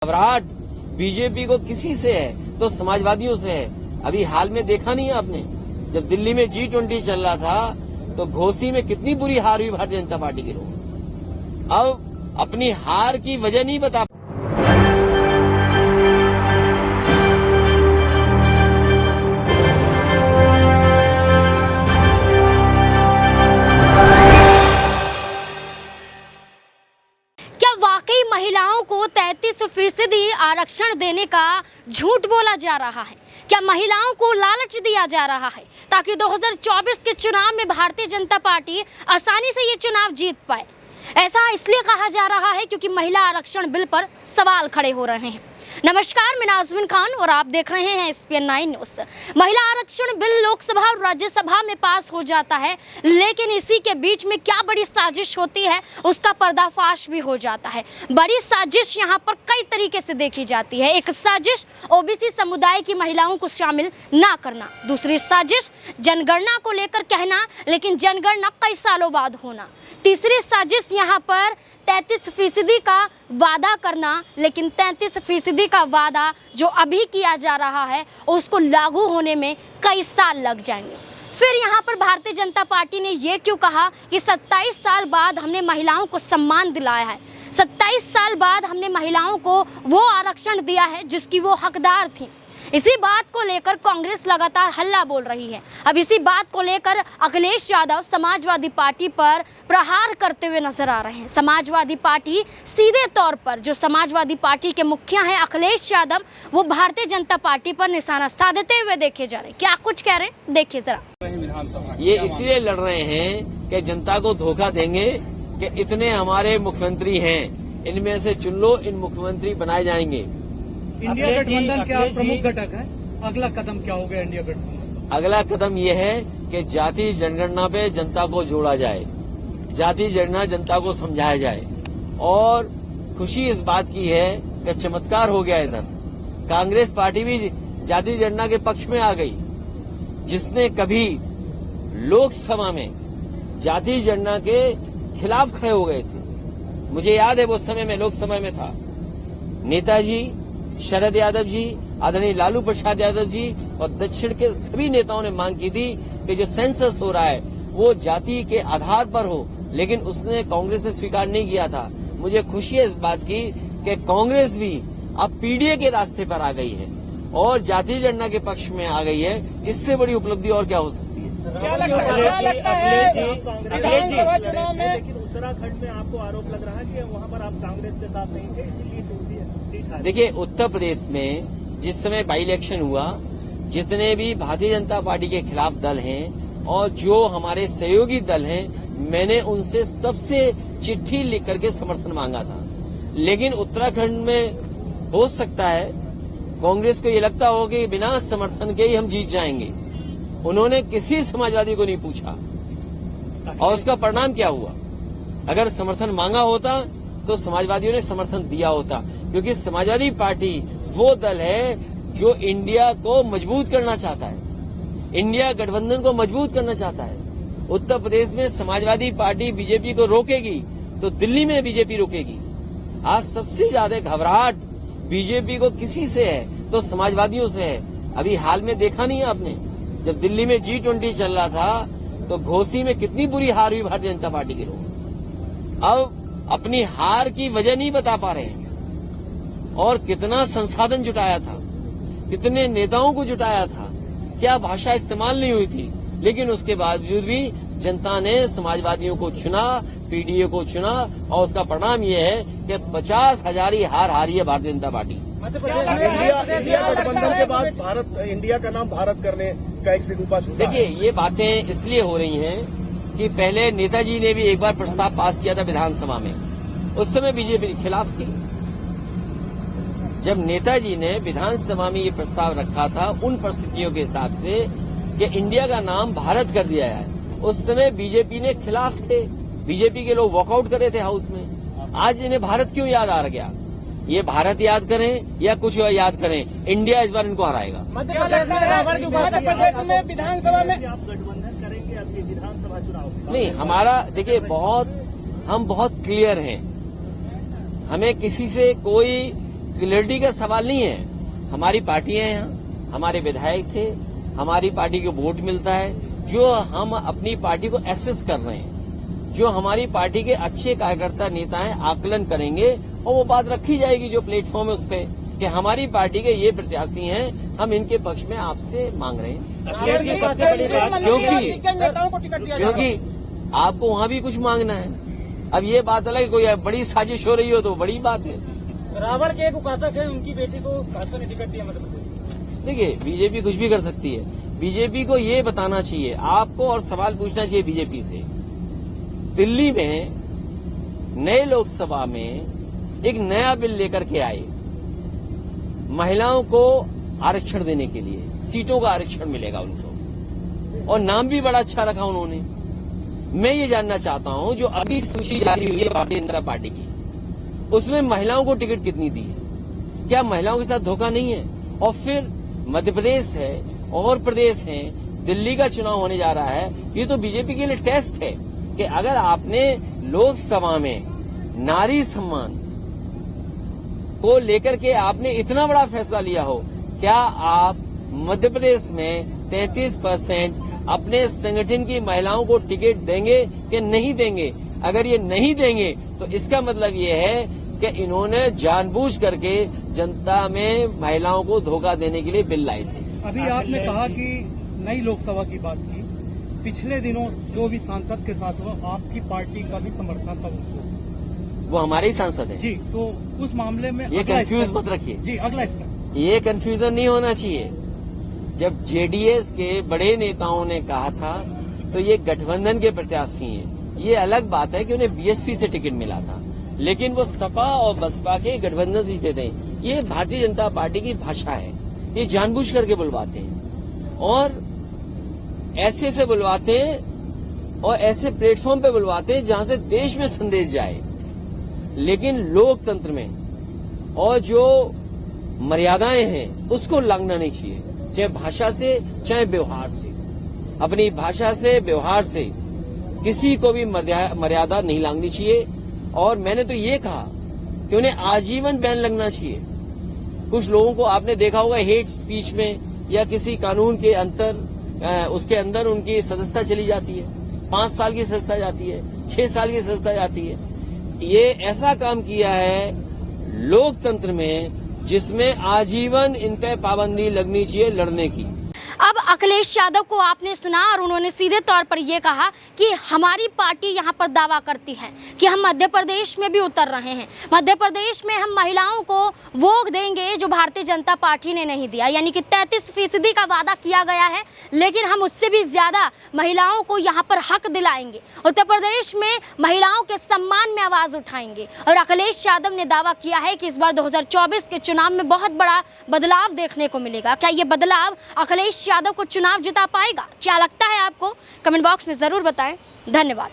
घबराहट बीजेपी को किसी से है तो समाजवादियों से है। अभी हाल में देखा नहीं है आपने, जब दिल्ली में G20 चल रहा था तो घोसी में कितनी बुरी हार हुई भारतीय जनता पार्टी के लोग। अब अपनी हार की वजह नहीं बता। क्या वाकई महिलाओं को 33% आरक्षण देने का झूठ बोला जा रहा है? क्या महिलाओं को लालच दिया जा रहा है ताकि 2024 के चुनाव में भारतीय जनता पार्टी आसानी से ये चुनाव जीत पाए? ऐसा इसलिए कहा जा रहा है क्योंकि महिला आरक्षण बिल पर सवाल खड़े हो रहे हैं। नमस्कार, मैं नाज़मीन खान और आप देख रहे हैं SPN 9 न्यूज़। महिला आरक्षण बिल लोकसभा और राज्यसभा में पास हो जाता है, लेकिन इसी के बीच में क्या बड़ी साजिश होती है उसका पर्दाफाश भी हो जाता है। बड़ी साजिश यहाँ पर कई तरीके से देखी जाती है। एक साजिश OBC समुदाय की महिलाओं को शामिल ना करना, दूसरी साजिश जनगणना को लेकर कहना लेकिन जनगणना कई सालों बाद होना, तीसरी साजिश यहाँ पर 33% का वादा करना, लेकिन 33% का वादा जो अभी किया जा रहा है उसको लागू होने में कई साल लग जाएंगे। फिर यहाँ पर भारतीय जनता पार्टी ने ये क्यों कहा कि 27 साल बाद हमने महिलाओं को सम्मान दिलाया है, 27 साल बाद हमने महिलाओं को वो आरक्षण दिया है जिसकी वो हकदार थी। इसी बात को लेकर कांग्रेस लगातार हल्ला बोल रही है। अब इसी बात को लेकर अखिलेश यादव समाजवादी पार्टी पर प्रहार करते हुए नजर आ रहे हैं। समाजवादी पार्टी सीधे तौर पर जो समाजवादी पार्टी के मुखिया हैं अखिलेश यादव, वो भारतीय जनता पार्टी पर निशाना साधते हुए देखे जा रहे हैं। क्या कुछ कह रहे हैं, देखिए जरा। ये इसलिए लड़ रहे हैं कि जनता को धोखा देंगे कि इतने हमारे मुख्यमंत्री हैं, इनमें से चुन लो, इन मुख्यमंत्री बनाए जाएंगे। इंडिया गठबंधन क्या प्रमुख घटक है? अगला कदम क्या होगा इंडिया गठबंधन? अगला कदम यह है कि जाति जनगणना पे जनता को जोड़ा जाए, जाति जनगणना जनता को समझाया जाए। और खुशी इस बात की है कि चमत्कार हो गया इधर, कांग्रेस पार्टी भी जाति जनगणना के पक्ष में आ गई। जिसने कभी लोकसभा में जाति जनगणना के खिलाफ खड़े हो गए थे, मुझे याद है वो समय में लोकसभा में था, नेताजी शरद यादव जी, आदरणीय लालू प्रसाद यादव जी और दक्षिण के सभी नेताओं ने मांग की थी कि जो सेंसस हो रहा है वो जाति के आधार पर हो, लेकिन उसने कांग्रेस ने स्वीकार नहीं किया था। मुझे खुशी है इस बात की कि कांग्रेस भी अब पीडीए के रास्ते पर आ गई है और जाति जनगणना के पक्ष में आ गई है। इससे बड़ी उपलब्धि और क्या हो सकती है? क्या लगता है विधानसभा चुनाव में? लेकिन उत्तराखंड में आपको आरोप लग रहा है कि वहाँ पर आप कांग्रेस के साथ नहीं थे, इसीलिए देखिए, उत्तर प्रदेश में जिस समय बाई इलेक्शन हुआ, जितने भी भारतीय जनता पार्टी के खिलाफ दल हैं और जो हमारे सहयोगी दल हैं, मैंने उनसे सबसे चिट्ठी लिख करके समर्थन मांगा था। लेकिन उत्तराखंड में हो सकता है कांग्रेस को ये लगता हो कि बिना समर्थन के ही हम जीत जाएंगे। उन्होंने किसी समाजवादी को नहीं पूछा और उसका परिणाम क्या हुआ? अगर समर्थन मांगा होता तो समाजवादियों ने समर्थन दिया होता, क्योंकि समाजवादी पार्टी वो दल है जो इंडिया को मजबूत करना चाहता है, इंडिया गठबंधन को मजबूत करना चाहता है। उत्तर प्रदेश में समाजवादी पार्टी बीजेपी को रोकेगी तो दिल्ली में बीजेपी रोकेगी। आज सबसे ज्यादा घबराहट बीजेपी को किसी से है तो समाजवादियों से है। अभी हाल में देखा नहीं है आपने, जब दिल्ली में G20 चल रहा था तो घोसी में कितनी बुरी हार हुई भारतीय जनता पार्टी के लोग। अब अपनी हार की वजह नहीं बता पा रहे हैं और कितना संसाधन जुटाया था, कितने नेताओं को जुटाया था, क्या भाषा इस्तेमाल नहीं हुई थी, लेकिन उसके बावजूद भी जनता ने समाजवादियों को चुना, पीडीए को चुना और उसका परिणाम ये है कि 50,000 हार हारी है भारतीय जनता पार्टी। इंडिया गठबंधन के बाद भारत, इंडिया का नाम भारत करने का एक सिग्नल छूटा। देखिए, ये बातें इसलिए हो रही हैं कि पहले नेताजी ने भी एक बार प्रस्ताव पास किया था विधानसभा में, उस समय बीजेपी के खिलाफ थी। जब नेताजी ने विधानसभा में ये प्रस्ताव रखा था उन परिस्थितियों के हिसाब से कि इंडिया का नाम भारत कर दिया है, उस समय बीजेपी ने खिलाफ थे, बीजेपी के लोग वॉकआउट करे थे हाउस में। आज इन्हें भारत क्यों याद आ गया? ये भारत याद करें या कुछ याद करें, इंडिया इस बार इनको हराएगा। मध्य प्रदेश में विधानसभा में आप गठबंधन करेंगे अभी विधानसभा चुनाव? नहीं, हमारा देखिए हम बहुत क्लियर हैं, हमें किसी से कोई क्लैरिटी का सवाल नहीं है। हमारी पार्टियां हैं यहाँ, हमारे विधायक थे, हमारी पार्टी को वोट मिलता है, जो हम अपनी पार्टी को एसेस कर रहे हैं, जो हमारी पार्टी के अच्छे कार्यकर्ता नेता हैं आकलन करेंगे और वो बात रखी जाएगी जो प्लेटफॉर्म है उस पर कि हमारी पार्टी के ये प्रत्याशी हैं, हम इनके पक्ष में आपसे मांग रहे हैं। अखिलेश जी, सबसे बड़ी बात क्योंकि आपको वहाँ भी कुछ मांगना है। अब ये बात अलग है, कोई बड़ी साजिश हो रही हो तो बड़ी बात है। रावण के एक उपासक है, उनकी बेटी को भाजपा ने टिकट दिया मध्य प्रदेश में। देखिए, बीजेपी कुछ भी कर सकती है। बीजेपी को ये बताना चाहिए आपको और सवाल पूछना चाहिए बीजेपी से। दिल्ली में नए लोकसभा में एक नया बिल लेकर के आए, महिलाओं को आरक्षण देने के लिए, सीटों का आरक्षण मिलेगा उनको, और नाम भी बड़ा अच्छा रखा उन्होंने। मैं ये जानना चाहता हूं, जो अभी सूची जारी हुई है भारतीय जनता पार्टी की, उसमें महिलाओं को टिकट कितनी दी है? क्या महिलाओं के साथ धोखा नहीं है? और फिर मध्य प्रदेश है और प्रदेश है, दिल्ली का चुनाव होने जा रहा है, ये तो बीजेपी के लिए टेस्ट है कि अगर आपने लोकसभा में नारी सम्मान को लेकर के आपने इतना बड़ा फैसला लिया हो, क्या आप मध्य प्रदेश में 33% अपने संगठन की महिलाओं को टिकट देंगे कि नहीं देंगे? अगर ये नहीं देंगे तो इसका मतलब ये है कि इन्होंने जानबूझ करके जनता में महिलाओं को धोखा देने के लिए बिल लाए थे। अभी आपने कहा कि नई लोकसभा की बात की, पिछले दिनों जो भी सांसद के साथ हुआ, आपकी पार्टी का भी समर्थन था उनको, वो हमारे ही सांसद है जी, तो उस मामले में ये कंफ्यूज मत रखिए जी। अगला स्टेप, ये कंफ्यूजन नहीं होना चाहिए। जब जेडीएस के बड़े नेताओं ने कहा था तो ये गठबंधन के प्रत्याशी हैं। ये अलग बात है कि उन्हें बीएसपी से टिकट मिला था, लेकिन वो सपा और बसपा के गठबंधन से जीते थे। ये भारतीय जनता पार्टी की भाषा है, ये जानबूझ करके बुलवाते हैं और ऐसे से बुलवाते हैं और ऐसे प्लेटफॉर्म पे बुलवाते हैं जहां से देश में संदेश जाए। लेकिन लोकतंत्र में और जो मर्यादाएं हैं उसको लांघना नहीं चाहिए, चाहे भाषा से चाहे व्यवहार से। अपनी भाषा से व्यवहार से किसी को भी मर्यादा नहीं लांघनी चाहिए। और मैंने तो ये कहा कि उन्हें आजीवन बैन लगना चाहिए। कुछ लोगों को आपने देखा होगा हेट स्पीच में या किसी कानून के उसके अंदर उनकी सदस्यता चली जाती है, 5 साल की सदस्यता जाती है, 6 साल की सदस्यता जाती है। ये ऐसा काम किया है लोकतंत्र में जिसमें आजीवन इन पे पाबंदी लगनी चाहिए लड़ने की। अब अखिलेश यादव को आपने सुना और उन्होंने सीधे तौर पर यह कहा कि हमारी पार्टी यहाँ पर दावा करती है कि हम मध्य प्रदेश में भी उतर रहे हैं, मध्य प्रदेश में हम महिलाओं को वो देंगे जो भारतीय जनता पार्टी ने नहीं दिया। यानी कि 33% का वादा किया गया है, लेकिन हम उससे भी ज़्यादा महिलाओं को यहाँ पर हक दिलाएंगे। उत्तर प्रदेश में महिलाओं के सम्मान में आवाज़ उठाएंगे। और अखिलेश यादव ने दावा किया है कि इस बार 2024 के चुनाव में बहुत बड़ा बदलाव देखने को मिलेगा। क्या ये बदलाव अखिलेश यादव को चुनाव जिता पाएगा? क्या लगता है आपको? कमेंट बॉक्स में ज़रूर बताएं। धन्यवाद।